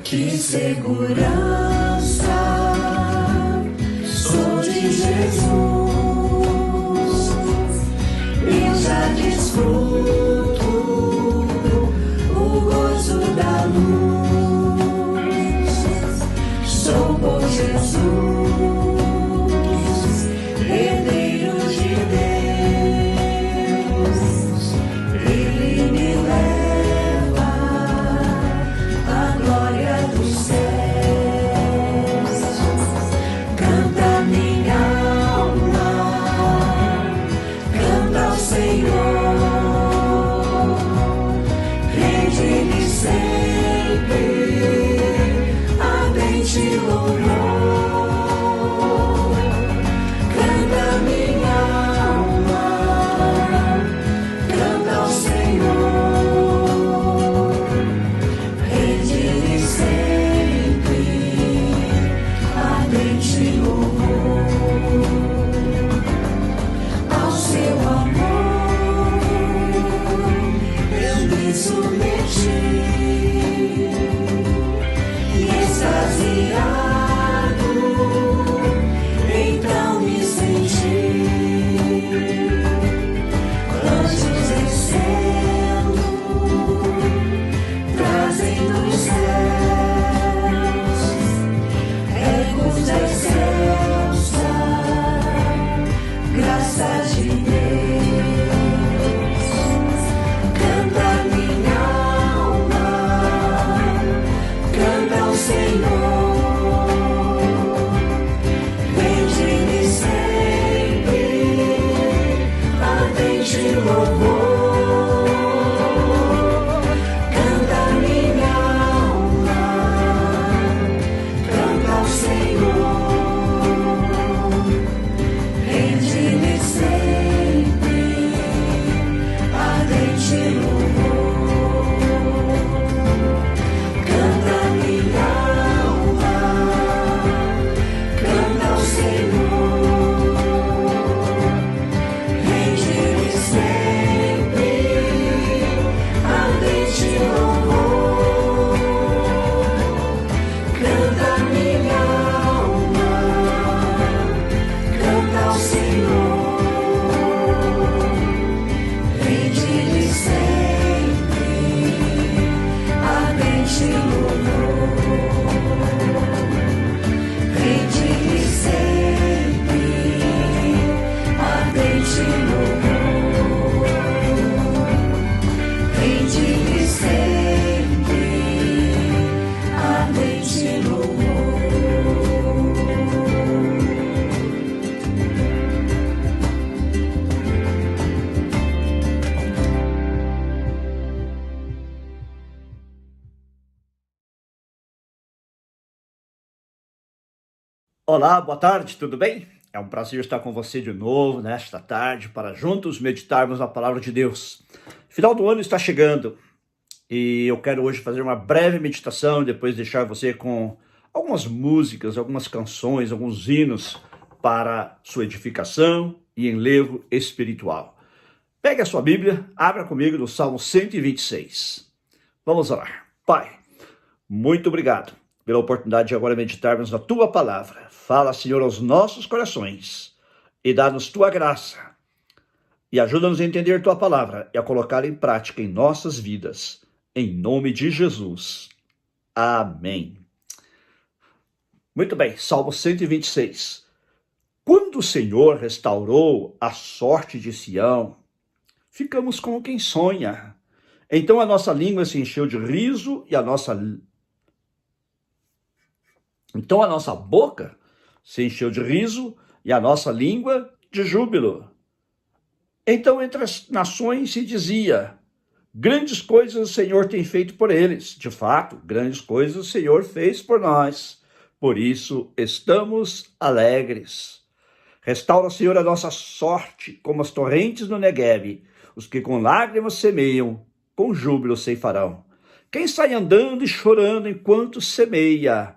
Que segurança sou de Jesus, eu já desfruto o gozo da luz. Sou por Jesus, herdeiro de Deus, Ele me leva à glória dos céus. Canta minha alma, canta ao Senhor, rende-lhe sempre ardente louvor. Canta minha alma, canta ao Senhor, rende-lhe sempre ardente louvor. Ao seu amor eu me submeti, e extasiado então me senti. Anjos descendo, trazem dos céus ecos da excelsa graça de Deus. Canta minha alma, canta ao Senhor, rende-lhe sempre ardente louvor. Canta minha alma, canta ao Senhor, rende-lhe sempre ardente louvor. Canta minha alma, canta ao Senhor, rende-lhe sempre ardente louvor. Canta minha alma, canta ao Senhor, rende-lhe sempre ardente louvor. Rende-lhe sempre ardente louvor. Rende-lhe sempre ardente louvor. Olá, boa tarde, tudo bem? É um prazer estar com você de novo nesta tarde para juntos meditarmos a palavra de Deus. Final do ano está chegando e eu quero hoje fazer uma breve meditação e depois deixar você com algumas músicas, algumas canções, alguns hinos para sua edificação e enlevo espiritual. Pegue a sua Bíblia, abra comigo no Salmo 126. Vamos orar. Pai, muito obrigado pela oportunidade de agora meditarmos na Tua Palavra. Fala, Senhor, aos nossos corações e dá-nos Tua graça. E ajuda-nos a entender Tua Palavra e a colocá-la em prática em nossas vidas. Em nome de Jesus. Amém. Muito bem, Salmo 126. Quando o Senhor restaurou a sorte de Sião, ficamos como quem sonha. Então a nossa língua se encheu de riso e a nossa boca se encheu de riso e a nossa língua de júbilo. Então entre as nações se dizia: grandes coisas o Senhor tem feito por eles. De fato, grandes coisas o Senhor fez por nós. Por isso estamos alegres. Restaura, Senhor, a nossa sorte, como as torrentes no Neguebe. Os que com lágrimas semeiam, com júbilo ceifarão. Quem sai andando e chorando enquanto semeia,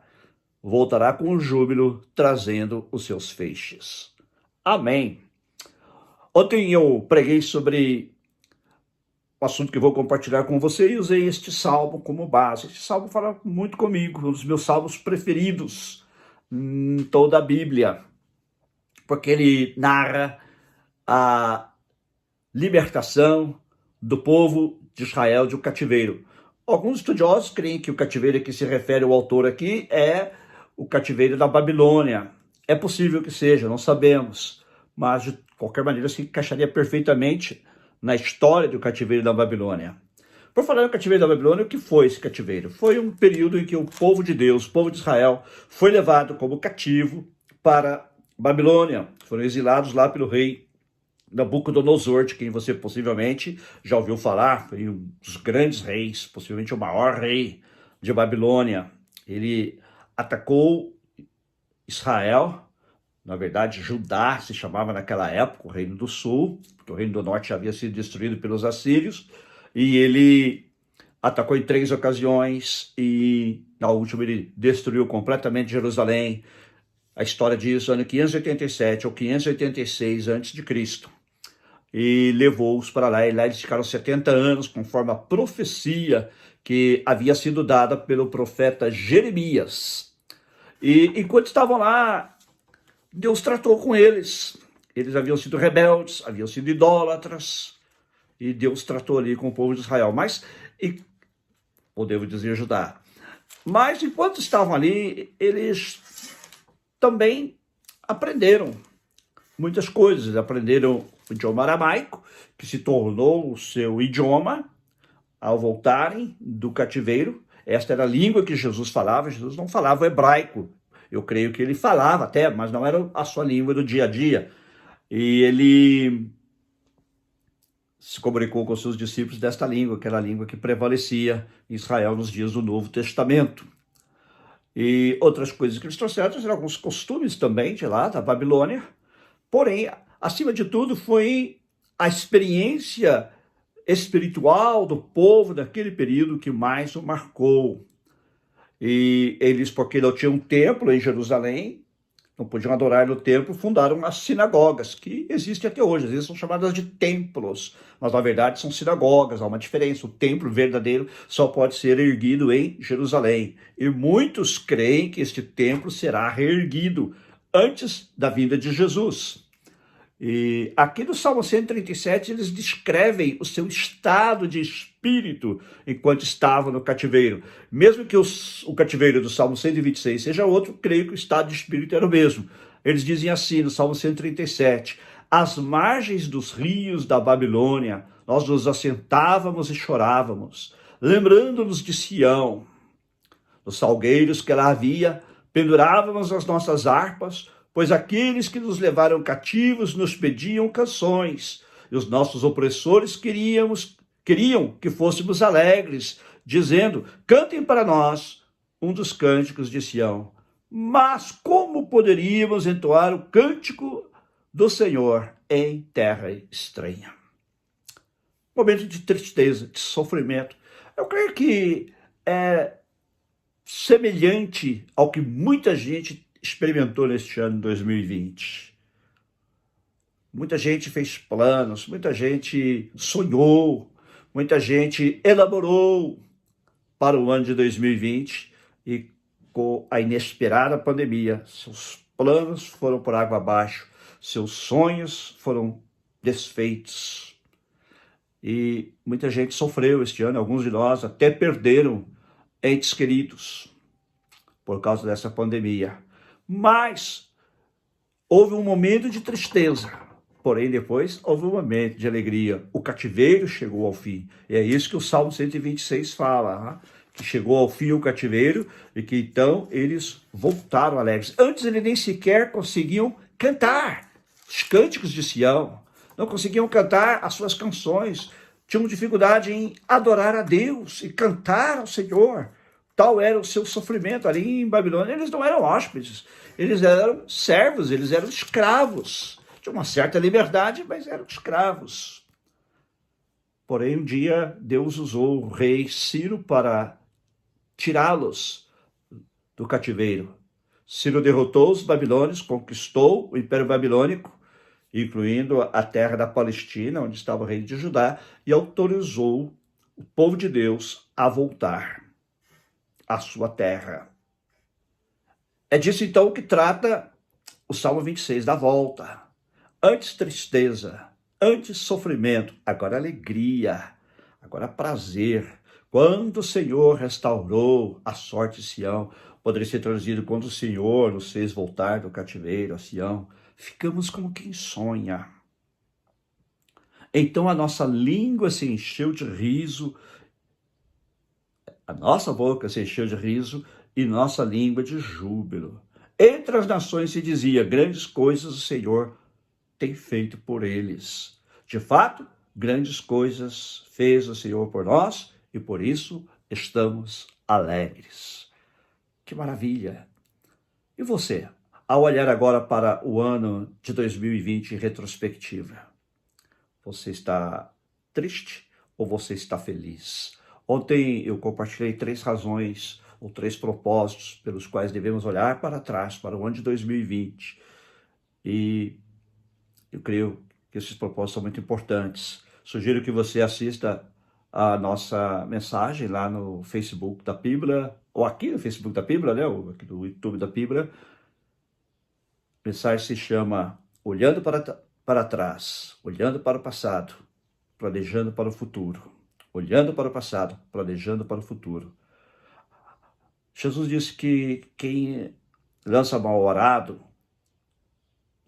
voltará com júbilo, trazendo os seus feixes. Amém. Ontem eu preguei sobre o assunto que vou compartilhar com você e usei este salmo como base. Este salmo fala muito comigo, um dos meus salmos preferidos em toda a Bíblia, porque ele narra a libertação do povo de Israel de um cativeiro. Alguns estudiosos creem que o cativeiro a que se refere o autor aqui é o cativeiro da Babilônia. É possível que seja, não sabemos, mas de qualquer maneira se encaixaria perfeitamente na história do cativeiro da Babilônia. Por falar no cativeiro da Babilônia, o que foi esse cativeiro? Foi um período em que o povo de Deus, o povo de Israel, foi levado como cativo para Babilônia. Foram exilados lá pelo rei Nabucodonosor, de quem você possivelmente já ouviu falar. Foi um dos grandes reis, possivelmente o maior rei de Babilônia. Ele atacou Israel, na verdade Judá se chamava naquela época, o Reino do Sul, porque o Reino do Norte já havia sido destruído pelos assírios, e ele atacou em 3 ocasiões, e na última ele destruiu completamente Jerusalém. A história diz ano 587 ou 586 a.C., e levou-os para lá, e lá eles ficaram 70 anos, conforme a profecia que havia sido dada pelo profeta Jeremias. E enquanto estavam lá, Deus tratou com eles. Eles haviam sido rebeldes, haviam sido idólatras, e Deus tratou ali com o povo de Israel. Ou devo dizer Judá. Mas enquanto estavam ali, eles também aprenderam muitas coisas. Aprenderam o idioma aramaico, que se tornou o seu idioma ao voltarem do cativeiro. Esta era a língua que Jesus falava. Jesus não falava o hebraico. Eu creio que ele falava até, mas não era a sua língua do dia a dia. E ele se comunicou com seus discípulos desta língua, que era a língua que prevalecia em Israel nos dias do Novo Testamento. E outras coisas que eles trouxeram eram alguns costumes também de lá, da Babilônia. Porém, acima de tudo, foi a experiência espiritual do povo daquele período que mais o marcou. E eles, porque não tinham um templo em Jerusalém, não podiam adorar no templo, fundaram as sinagogas, que existem até hoje. Às vezes são chamadas de templos, mas na verdade são sinagogas. Há uma diferença. O templo verdadeiro só pode ser erguido em Jerusalém. E muitos creem que este templo será reerguido antes da vinda de Jesus. E aqui no Salmo 137, eles descrevem o seu estado de espírito enquanto estavam no cativeiro. Mesmo que o cativeiro do Salmo 126 seja outro, creio que o estado de espírito era o mesmo. Eles dizem assim no Salmo 137, às margens dos rios da Babilônia, nós nos assentávamos e chorávamos, lembrando-nos de Sião. Nos salgueiros que lá havia, pendurávamos as nossas harpas, pois aqueles que nos levaram cativos nos pediam canções, e os nossos opressores queriam que fôssemos alegres, dizendo, cantem para nós um dos cânticos de Sião. Mas como poderíamos entoar o cântico do Senhor em terra estranha? Momento de tristeza, de sofrimento. Eu creio que é semelhante ao que muita gente experimentou neste ano de 2020. Muita gente fez planos, muita gente sonhou, muita gente elaborou para o ano de 2020 e com a inesperada pandemia, seus planos foram por água abaixo, seus sonhos foram desfeitos. E muita gente sofreu este ano, alguns de nós até perderam entes queridos por causa dessa pandemia. Mas houve um momento de tristeza, porém depois houve um momento de alegria. O cativeiro chegou ao fim. E é isso que o Salmo 126 fala, que chegou ao fim o cativeiro e que então eles voltaram alegres. Antes eles nem sequer conseguiam cantar os cânticos de Sião, não conseguiam cantar as suas canções, tinham dificuldade em adorar a Deus e cantar ao Senhor. Tal era o seu sofrimento ali em Babilônia. Eles não eram hóspedes, eles eram servos, eles eram escravos. Tinha uma certa liberdade, mas eram escravos. Porém, um dia, Deus usou o rei Ciro para tirá-los do cativeiro. Ciro derrotou os babilônios, conquistou o Império Babilônico incluindo a terra da Palestina, onde estava o reino de Judá, e autorizou o povo de Deus a voltar à sua terra. É disso então que trata o Salmo 26, da volta. Antes tristeza, antes sofrimento, agora alegria, agora prazer. Quando o Senhor restaurou a sorte de Sião, poderia ser traduzido quando o Senhor nos fez voltar do cativeiro a Sião, ficamos como quem sonha. Então a nossa língua se encheu de riso, a nossa boca se encheu de riso e nossa língua de júbilo. Entre as nações se dizia, grandes coisas o Senhor tem feito por eles. De fato, grandes coisas fez o Senhor por nós e por isso estamos alegres. Que maravilha! E você, ao olhar agora para o ano de 2020 em retrospectiva, você está triste ou você está feliz? Ontem eu compartilhei 3 razões ou 3 propósitos pelos quais devemos olhar para trás, para o ano de 2020. E eu creio que esses propósitos são muito importantes. Sugiro que você assista a nossa mensagem lá no Facebook da Bíblia, ou aqui no Facebook da Bíblia, né? Ou aqui no YouTube da Bíblia. A mensagem se chama Olhando para trás, olhando para o passado, planejando para o futuro. Olhando para o passado, planejando para o futuro. Jesus disse que quem lança mal-orado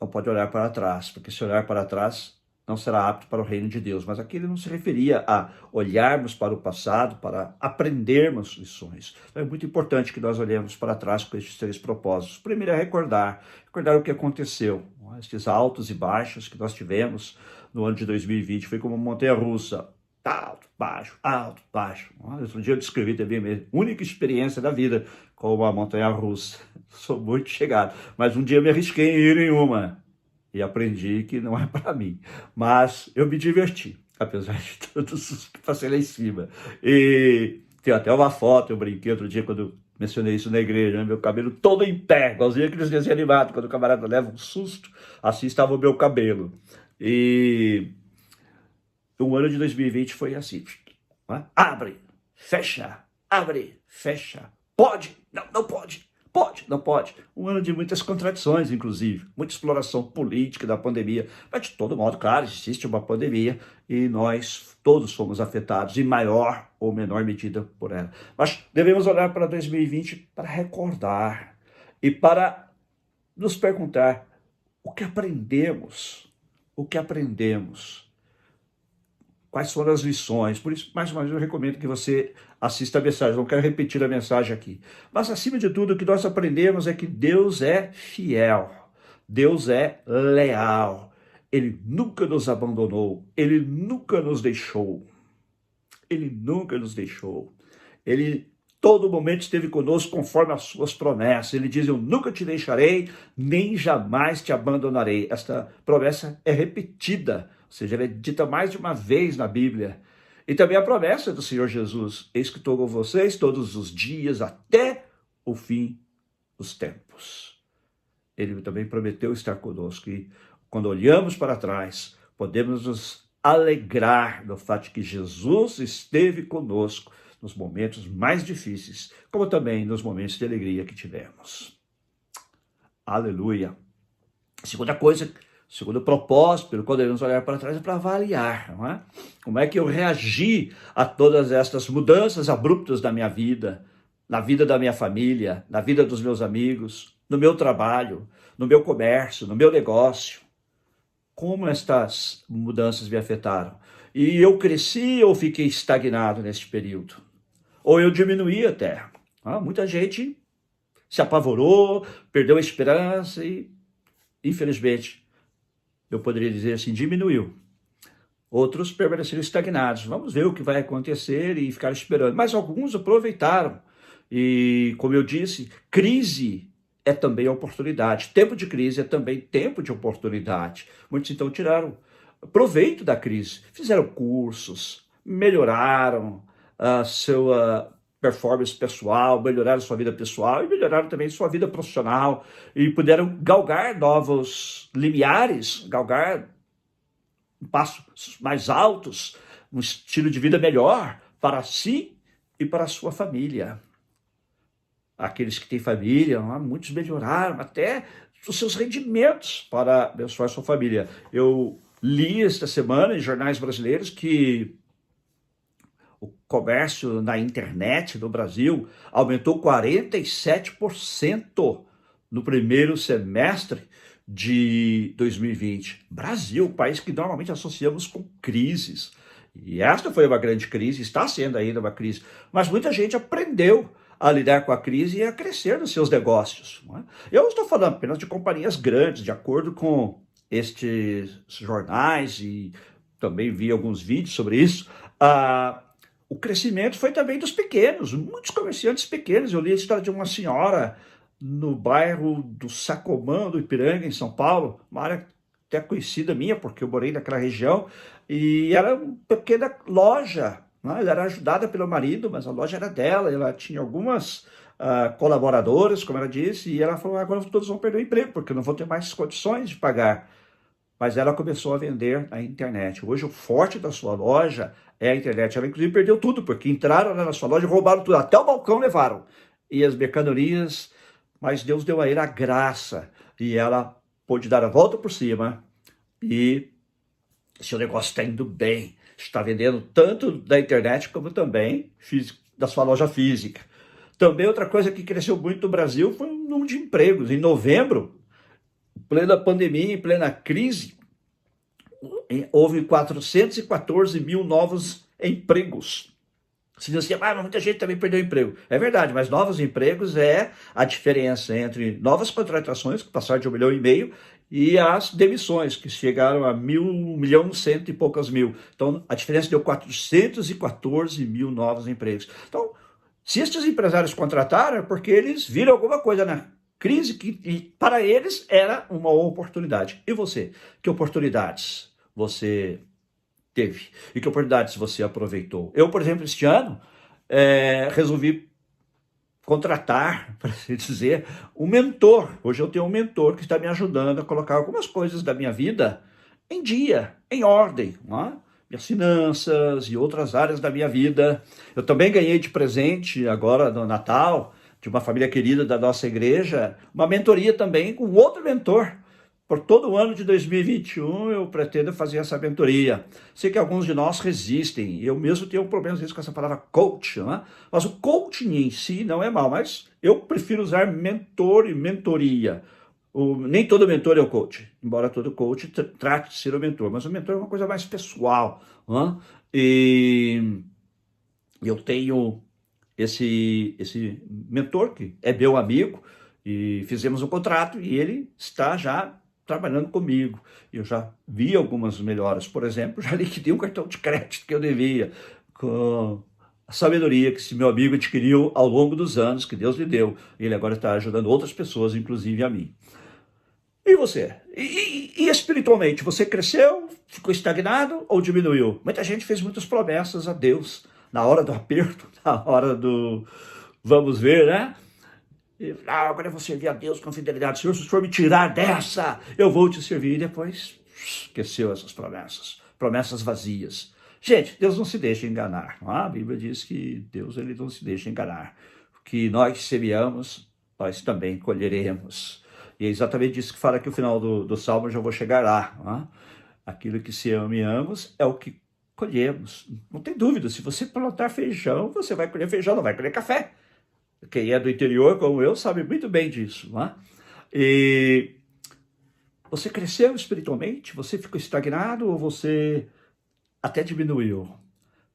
não pode olhar para trás, porque se olhar para trás não será apto para o reino de Deus. Mas aqui ele não se referia a olharmos para o passado, para aprendermos lições. Então é muito importante que nós olhemos para trás com estes 3 propósitos. O primeiro é recordar o que aconteceu, esses altos e baixos que nós tivemos no ano de 2020. Foi como uma montanha-russa, alto, baixo, alto, baixo. Outro dia eu descrevi também a minha única experiência da vida com uma montanha-russa. Sou muito chegado, mas um dia eu me arrisquei em ir em uma e aprendi que não é para mim. Mas eu me diverti, apesar de todos os que passei lá em cima. E tem até uma foto, eu brinquei outro dia quando eu mencionei isso na igreja, né? Meu cabelo todo em pé, igualzinho aqueles desenhos animados, quando o camarada leva um susto, assim estava o meu cabelo. E o ano de 2020 foi assim, né? Abre, fecha, pode, não, não pode. Pode, não pode. Um ano de muitas contradições, inclusive. Muita exploração política da pandemia. Mas, de todo modo, claro, existe uma pandemia e nós todos fomos afetados, em maior ou menor medida, por ela. Mas devemos olhar para 2020 para recordar e para nos perguntar o que aprendemos. O que aprendemos? Quais foram as lições? Por isso, mais uma vez, eu recomendo que você assista a mensagem. Não quero repetir a mensagem aqui. Mas, acima de tudo, o que nós aprendemos é que Deus é fiel. Deus é leal. Ele nunca nos abandonou. Ele nunca nos deixou. Ele nunca nos deixou. Ele, todo momento, esteve conosco conforme as suas promessas. Ele diz, eu nunca te deixarei, nem jamais te abandonarei. Esta promessa é repetida, ou seja, ela é dita mais de uma vez na Bíblia. E também a promessa do Senhor Jesus, eis que estou com vocês todos os dias até o fim dos tempos. Ele também prometeu estar conosco e quando olhamos para trás, podemos nos alegrar no fato de que Jesus esteve conosco nos momentos mais difíceis, como também nos momentos de alegria que tivemos. Aleluia! Segunda coisa, segundo propósito, pelo qual devemos olhar para trás, é para avaliar, não é? Como é que eu reagi a todas estas mudanças abruptas da minha vida, na vida da minha família, na vida dos meus amigos, no meu trabalho, no meu comércio, no meu negócio. Como estas mudanças me afetaram? E eu cresci ou fiquei estagnado neste período? Ou eu diminuí até? Muita gente se apavorou, perdeu a esperança e, infelizmente, eu poderia dizer assim, diminuiu. Outros permaneceram estagnados. Vamos ver o que vai acontecer e ficar esperando. Mas alguns aproveitaram. E, como eu disse, crise é também oportunidade. Tempo de crise é também tempo de oportunidade. Muitos, então, tiraram proveito da crise. Fizeram cursos, melhoraram performance pessoal, melhoraram sua vida pessoal e melhoraram também sua vida profissional e puderam galgar novos limiares, galgar passos mais altos, um estilo de vida melhor para si e para a sua família. Aqueles que têm família, muitos melhoraram até os seus rendimentos para abençoar a sua família. Eu li esta semana em jornais brasileiros que o comércio na internet no Brasil aumentou 47% no primeiro semestre de 2020. Brasil, país que normalmente associamos com crises. E esta foi uma grande crise, está sendo ainda uma crise. Mas muita gente aprendeu a lidar com a crise e a crescer nos seus negócios. Não é? Eu não estou falando apenas de companhias grandes, de acordo com estes jornais, e também vi alguns vídeos sobre isso, o crescimento foi também dos pequenos, muitos comerciantes pequenos. Eu li a história de uma senhora no bairro do Sacomã, do Ipiranga, em São Paulo, uma área até conhecida minha, porque eu morei naquela região, e era uma pequena loja, né? Ela era ajudada pelo marido, mas a loja era dela, ela tinha algumas colaboradoras, como ela disse, e ela falou, agora todos vão perder o emprego, porque não vão ter mais condições de pagar. Mas ela começou a vender na internet. Hoje o forte da sua loja é a internet. Ela inclusive perdeu tudo, porque entraram na sua loja e roubaram tudo, até o balcão levaram. E as mercadorias, mas Deus deu a ela a graça, e ela pôde dar a volta por cima, e seu negócio está indo bem. Está vendendo tanto da internet como também da sua loja física. Também outra coisa que cresceu muito no Brasil foi o número de empregos. Em novembro, em plena pandemia, em plena crise, houve 414 mil novos empregos. Se diz assim, mas muita gente também perdeu emprego. É verdade, mas novos empregos é a diferença entre novas contratações, que passaram de 1,5 milhão, e as demissões, que chegaram a 1,1 milhão e poucas mil. Então, a diferença deu 414 mil novos empregos. Então, se estes empresários contrataram, é porque eles viram alguma coisa na crise que para eles era uma oportunidade. E você? Que oportunidades você teve? E que oportunidades você aproveitou? Eu, por exemplo, este ano, resolvi contratar, para assim dizer, um mentor. Hoje eu tenho um mentor que está me ajudando a colocar algumas coisas da minha vida em dia, em ordem, não é? Minhas finanças e outras áreas da minha vida. Eu também ganhei de presente, agora no Natal, de uma família querida da nossa igreja, uma mentoria também com outro mentor. Por todo o ano de 2021, eu pretendo fazer essa mentoria. Sei que alguns de nós resistem, eu mesmo tenho problemas às vezes com essa palavra coach, né? Mas o coaching em si não é mal, mas eu prefiro usar mentor e mentoria. Nem todo mentor é o coach, embora todo coach trate de ser o mentor, mas o mentor é uma coisa mais pessoal, né? E eu tenho esse mentor que é meu amigo, e fizemos um contrato, e ele está já trabalhando comigo. Eu já vi algumas melhoras. Por exemplo, já liquidei um cartão de crédito que eu devia, com a sabedoria que esse meu amigo adquiriu ao longo dos anos que Deus lhe deu. Ele agora está ajudando outras pessoas, inclusive a mim. E você? E espiritualmente, você cresceu, ficou estagnado ou diminuiu? Muita gente fez muitas promessas a Deus na hora do aperto, na hora do vamos ver, né? Agora eu vou servir a Deus com fidelidade. Senhor, se o Senhor me tirar dessa, eu vou te servir. E depois esqueceu essas promessas. Promessas vazias. Gente, Deus não se deixa enganar. Não é? A Bíblia diz que Deus ele não se deixa enganar. O que nós semeamos, nós também colheremos. E é exatamente isso que fala aqui o final do Salmo, eu já vou chegar lá. Não é? Aquilo que semeamos é o que colhemos. Não tem dúvida, se você plantar feijão, você vai colher feijão, não vai colher café. Quem é do interior, como eu, sabe muito bem disso, não é? E você cresceu espiritualmente? Você ficou estagnado ou você até diminuiu?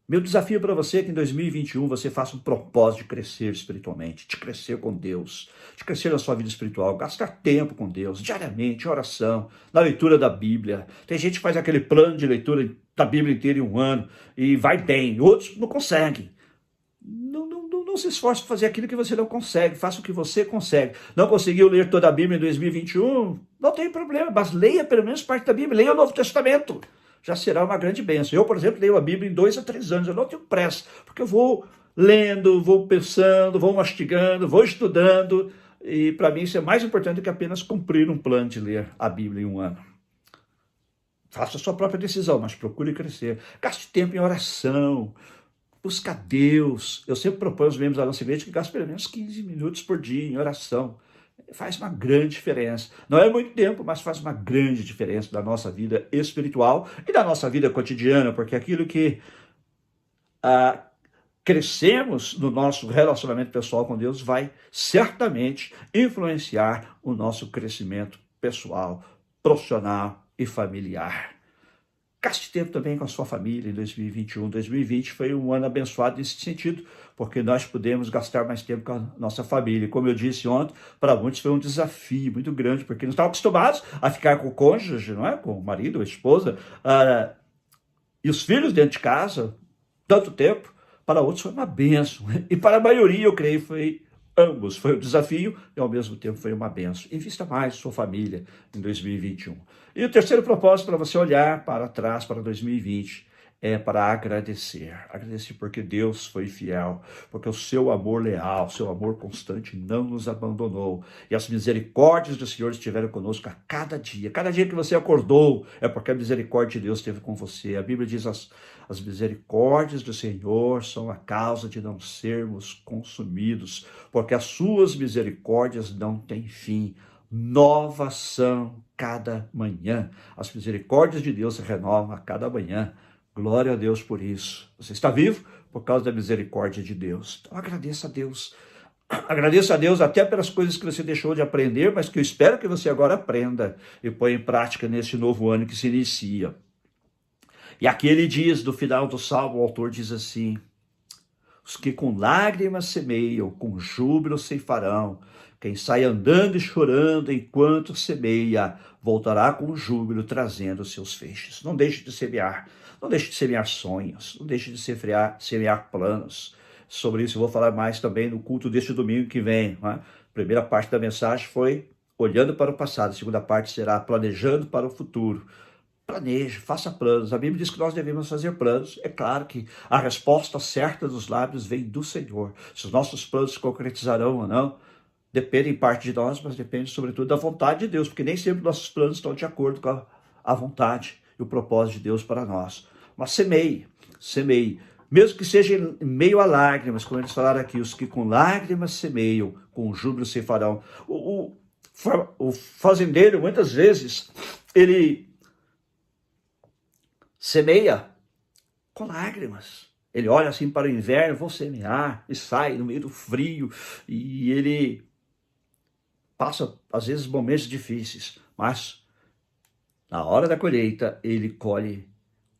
Meu desafio para você é que em 2021 você faça um propósito de crescer espiritualmente, de crescer com Deus, de crescer na sua vida espiritual, gastar tempo com Deus, diariamente, oração, na leitura da Bíblia. Tem gente que faz aquele plano de leitura da Bíblia inteira em um ano e vai bem, outros não conseguem. Não se esforce para fazer aquilo que você não consegue, faça o que você consegue. Não conseguiu ler toda a Bíblia em 2021? Não tem problema, mas leia pelo menos parte da Bíblia, leia o Novo Testamento. Já será uma grande bênção. Eu, por exemplo, leio a Bíblia em 2 a 3 anos, eu não tenho pressa, porque eu vou lendo, vou pensando, vou mastigando, vou estudando, e para mim isso é mais importante do que apenas cumprir um plano de ler a Bíblia em um ano. Faça a sua própria decisão, mas procure crescer. Gaste tempo em oração, busca Deus. Eu sempre proponho aos membros da nossa igreja que gastem pelo menos 15 minutos por dia em oração. Faz uma grande diferença. Não é muito tempo, mas faz uma grande diferença da nossa vida espiritual e da nossa vida cotidiana, porque aquilo que crescemos no nosso relacionamento pessoal com Deus vai certamente influenciar o nosso crescimento pessoal, profissional e familiar. Gaste tempo também com a sua família em 2021. 2020 foi um ano abençoado nesse sentido, porque nós pudemos gastar mais tempo com a nossa família. Como eu disse ontem, para muitos foi um desafio muito grande, porque não estavam acostumados a ficar com o cônjuge, não é? Com o marido, a esposa, e os filhos dentro de casa, tanto tempo. Para outros foi uma bênção. E para a maioria, eu creio, foi ambos. Foi um desafio e, ao mesmo tempo, foi uma bênção. Invista mais em sua família em 2021. E o terceiro propósito para você olhar para trás, para 2020, é para agradecer. Agradecer porque Deus foi fiel, porque o seu amor leal, o seu amor constante não nos abandonou. E as misericórdias do Senhor estiveram conosco a cada dia. Cada dia que você acordou é porque a misericórdia de Deus esteve com você. A Bíblia diz: as misericórdias do Senhor são a causa de não sermos consumidos, porque as suas misericórdias não têm fim. Novas são cada manhã. As misericórdias de Deus se renovam a cada manhã. Glória a Deus por isso. Você está vivo por causa da misericórdia de Deus. Então agradeça a Deus. Agradeça a Deus até pelas coisas que você deixou de aprender, mas que eu espero que você agora aprenda e ponha em prática nesse novo ano que se inicia. E aqui ele diz, no final do Salmo, o autor diz assim: os que com lágrimas semeiam, com júbilo ceifarão. Quem sai andando e chorando enquanto semeia, voltará com júbilo trazendo seus feixes. Não deixe de semear. Não deixe de semear sonhos. Não deixe de semear planos. Sobre isso eu vou falar mais também no culto deste domingo que vem. Não é? A primeira parte da mensagem foi olhando para o passado. A segunda parte será planejando para o futuro. Planeje, faça planos. A Bíblia diz que nós devemos fazer planos. É claro que a resposta certa dos lábios vem do Senhor. Se os nossos planos se concretizarão ou não, depende em parte de nós, mas depende sobretudo da vontade de Deus, porque nem sempre nossos planos estão de acordo com a vontade e o propósito de Deus para nós. Mas semeie, semeie. Mesmo que seja em meio a lágrimas, como eles falaram aqui, os que com lágrimas semeiam, com júbilo ceifarão. O fazendeiro, muitas vezes, ele semeia com lágrimas. Ele olha assim para o inverno, vou semear, e sai no meio do frio, e ele passa, às vezes, momentos difíceis, mas na hora da colheita, ele colhe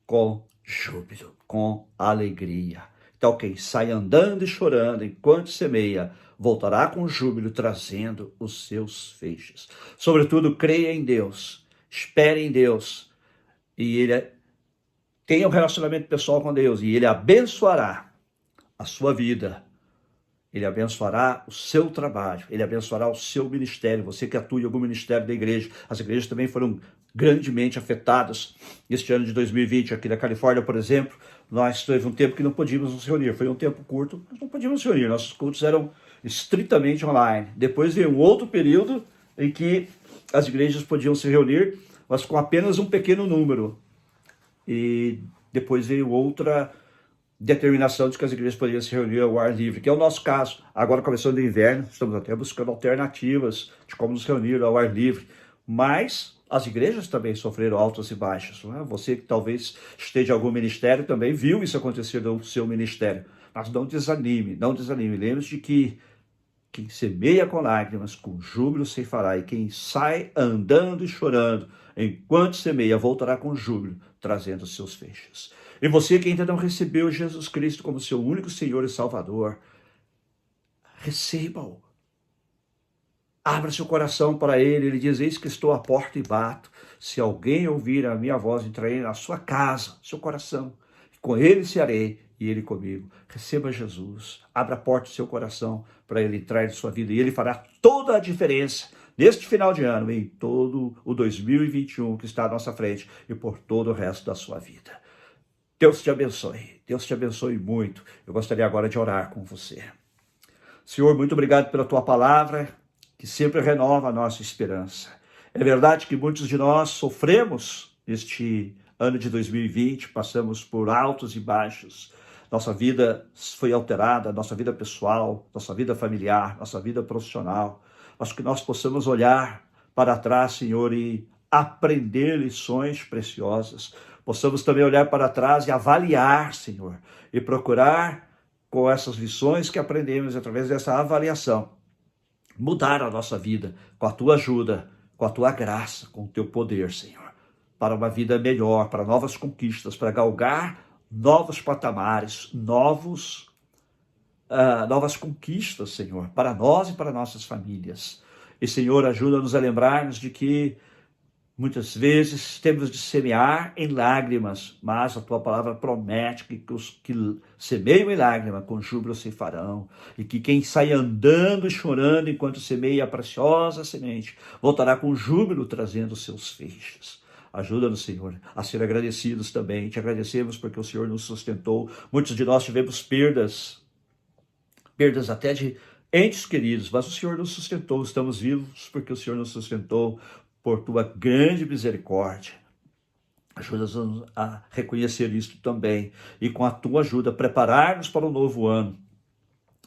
com júbilo, com alegria. Então, quem sai andando e chorando enquanto semeia, voltará com júbilo, trazendo os seus feixes. Sobretudo, creia em Deus, espere em Deus, e Ele tenha um relacionamento pessoal com Deus, e Ele abençoará a sua vida, Ele abençoará o seu trabalho, Ele abençoará o seu ministério, você que atua em algum ministério da igreja. As igrejas também foram grandemente afetadas este ano de 2020. Aqui na Califórnia, por exemplo, nós teve um tempo que não podíamos nos reunir. Foi um tempo curto, mas não podíamos nos reunir. Nossos cultos eram estritamente online. Depois veio um outro período em que as igrejas podiam se reunir, mas com apenas um pequeno número. E depois veio outra determinação de que as igrejas poderiam se reunir ao ar livre, que é o nosso caso. Agora, começando o inverno, estamos até buscando alternativas de como nos reunir ao ar livre. Mas as igrejas também sofreram altos e baixos. Não é? Você que talvez esteja em algum ministério também viu isso acontecer no seu ministério. Mas não desanime, não desanime. Lembre-se de que quem semeia com lágrimas, com júbilo ceifará. E quem sai andando e chorando, enquanto semeia, voltará com júbilo, trazendo os seus feixes. E você que ainda não recebeu Jesus Cristo como seu único Senhor e Salvador, receba-o. Abra seu coração para Ele. Ele diz: eis que estou à porta e bato. Se alguém ouvir a minha voz, entrarei na sua casa, seu coração. Com Ele cearei e Ele comigo. Receba Jesus. Abra a porta do seu coração para Ele entrar em sua vida. E Ele fará toda a diferença neste final de ano, em todo o 2021 que está à nossa frente e por todo o resto da sua vida. Deus te abençoe. Deus te abençoe muito. Eu gostaria agora de orar com você. Senhor, muito obrigado pela tua palavra, que sempre renova a nossa esperança. É verdade que muitos de nós sofremos neste ano de 2020, passamos por altos e baixos. Nossa vida foi alterada, nossa vida pessoal, nossa vida familiar, nossa vida profissional. Mas que nós possamos olhar para trás, Senhor, e aprender lições preciosas. Possamos também olhar para trás e avaliar, Senhor, e procurar, com essas lições que aprendemos através dessa avaliação, mudar a nossa vida com a tua ajuda, com a tua graça, com o teu poder, Senhor, para uma vida melhor, para novas conquistas, para galgar novos patamares, novas conquistas, Senhor, para nós e para nossas famílias. E, Senhor, ajuda-nos a lembrar-nos de que muitas vezes temos de semear em lágrimas, mas a tua palavra promete que os que semeiam em lágrimas com júbilo se farão, e que quem sai andando e chorando enquanto semeia a preciosa semente, voltará com júbilo trazendo seus feixes. Ajuda-nos, Senhor, a ser agradecidos também. Te agradecemos porque o Senhor nos sustentou. Muitos de nós tivemos perdas até de entes queridos, mas o Senhor nos sustentou. Estamos vivos porque o Senhor nos sustentou por tua grande misericórdia. Ajuda-nos a reconhecer isto também e com a tua ajuda preparar-nos para o novo ano.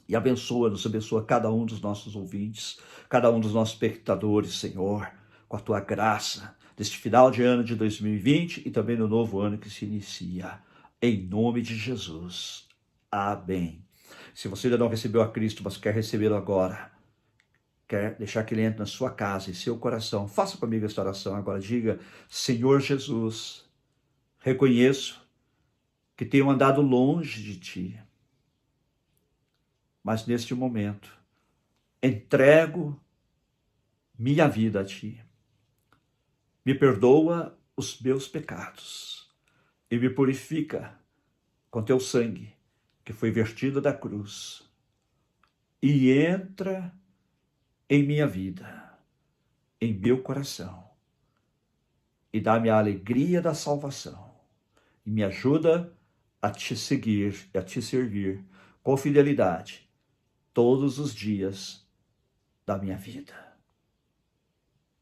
E abençoa-nos, abençoa cada um dos nossos ouvintes, cada um dos nossos espectadores, Senhor, com a tua graça, deste final de ano de 2020 e também no novo ano que se inicia. Em nome de Jesus. Amém. Se você ainda não recebeu a Cristo, mas quer recebê-lo agora, quer deixar que ele entre na sua casa e seu coração, faça comigo esta oração agora. Diga: Senhor Jesus, reconheço que tenho andado longe de ti, mas neste momento entrego minha vida a ti. Me perdoa os meus pecados e me purifica com teu sangue que foi vertido da cruz, e entra em minha vida, em meu coração, e dá-me a alegria da salvação, e me ajuda a te seguir e a te servir com fidelidade todos os dias da minha vida.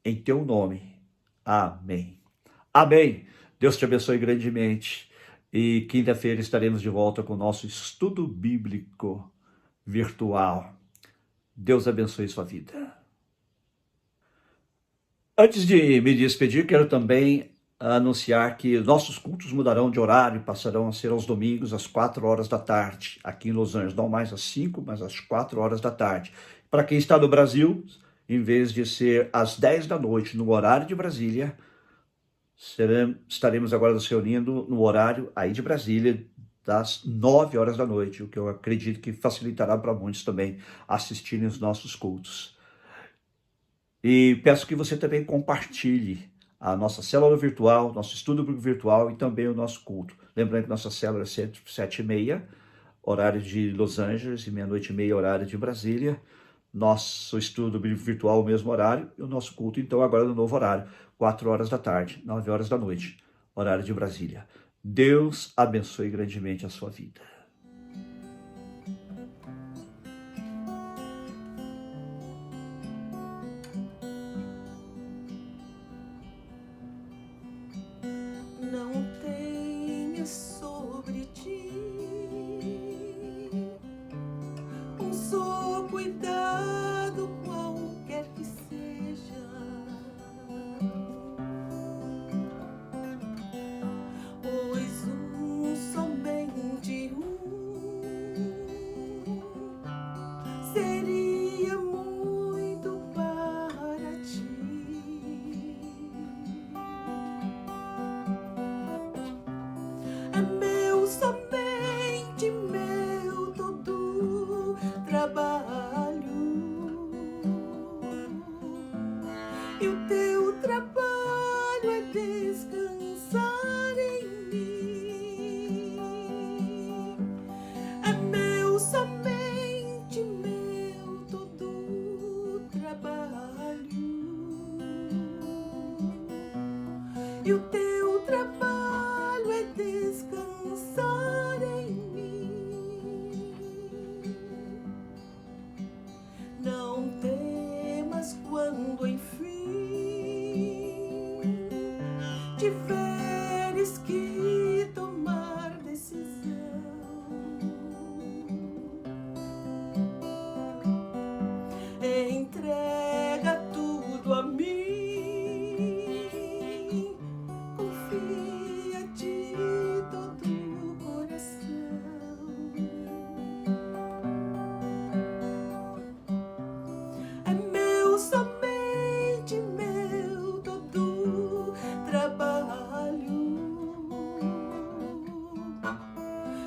Em teu nome, amém. Amém. Deus te abençoe grandemente, e quinta-feira estaremos de volta com o nosso estudo bíblico virtual. Deus abençoe sua vida. Antes de me despedir, quero também anunciar que nossos cultos mudarão de horário, passarão a ser aos domingos às 4 horas da tarde, aqui em Los Angeles, não mais às 5, mas às 4 horas da tarde. Para quem está no Brasil, em vez de ser às 10 da noite, no horário de Brasília, estaremos agora nos reunindo no horário aí de Brasília, das 9 horas da noite, o que eu acredito que facilitará para muitos também assistirem os nossos cultos. E peço que você também compartilhe a nossa célula virtual, nosso estudo virtual e também o nosso culto. Lembrando que nossa célula é 7h30, horário de Los Angeles, e 00:30, horário de Brasília. Nosso estudo virtual, o mesmo horário, e o nosso culto, então, agora no novo horário, 4 horas da tarde, 9 horas da noite, horário de Brasília. Deus abençoe grandemente a sua vida. Não tenha sobre ti um só cuidado, qualquer que seja, pois somente seria muito para ti. É meu, somente meu, todo trabalho, e o teu trabalho é descansar em mim. É meu, somente meu, todo trabalho, e o teu trabalho é descansar tiveres que tomar decisão, entrega tudo a mim, confia de todo o coração. É meu, somente meu, todo trabalho,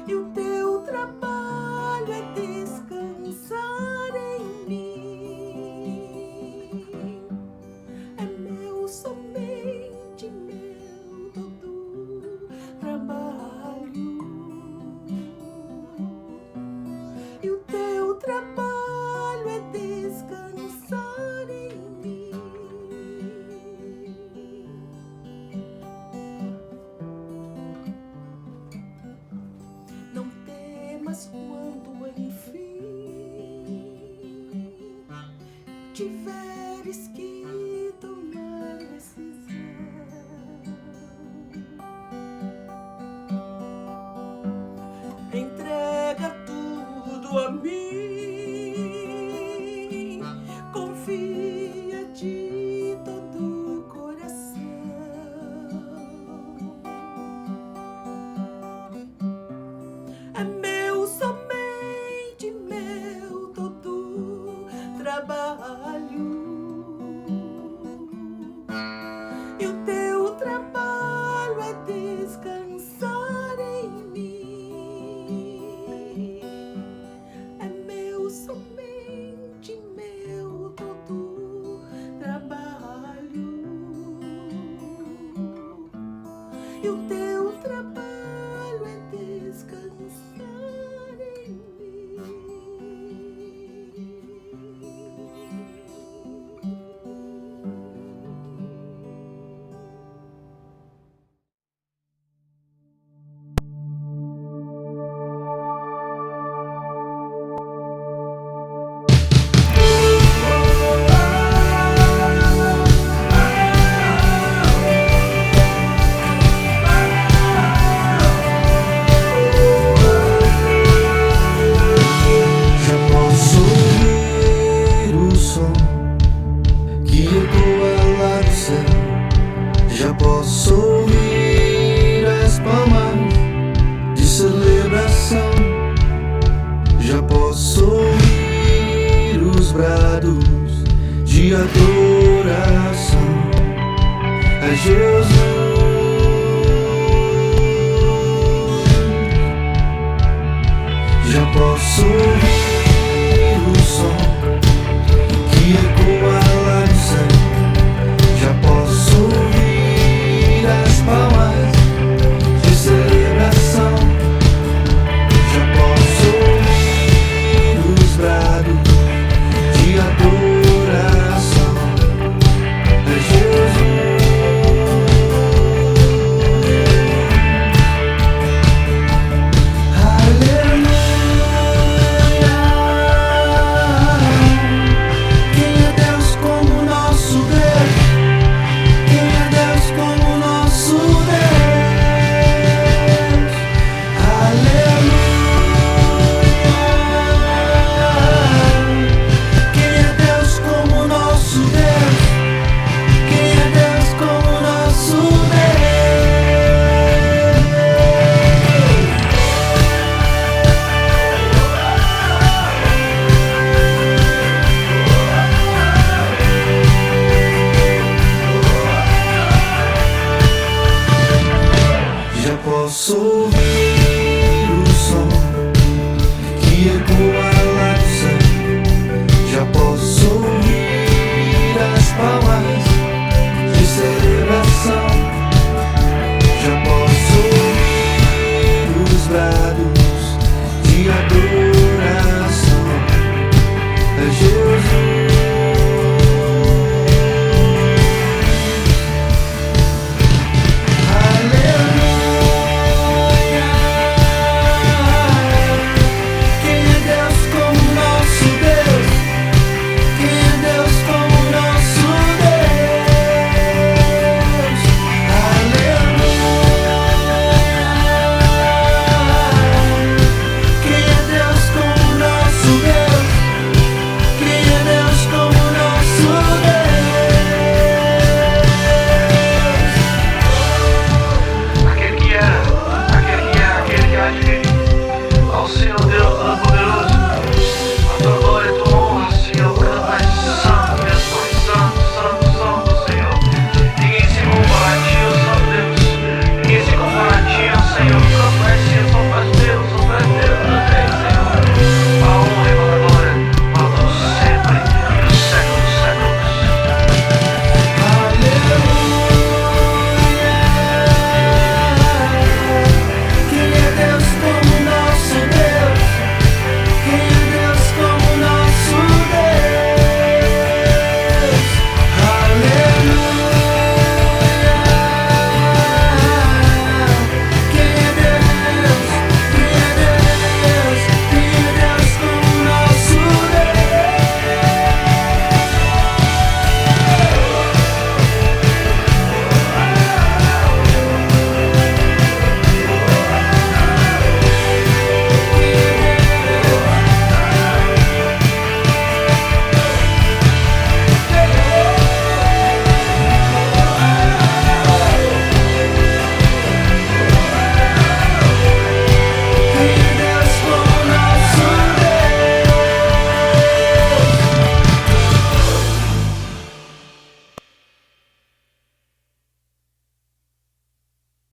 e o teu trabalho é descansar em mim. É meu, somente meu, todo trabalho, e o teu trabalho é descansar em mim. Não temas quando enfim tiveres que tomar decisão, entrega tudo a mim, confia de todo o coração. É meu, somente meu, todo trabalho, e o teu trabalho é descansar em mim. É meu, somente meu, todo trabalho, e o teu trabalho é descansar em mim. Já posso ouvir o som que ecoa lá do céu. Já posso ouvir as palmas de celebração. Já posso ouvir os brados de adoração a Jesus. Já posso ouvir o som que ecoa lá do céu. Já posso ouvir as palmas de celebração. Já posso ouvir os brados de adoração a Jesus. Posso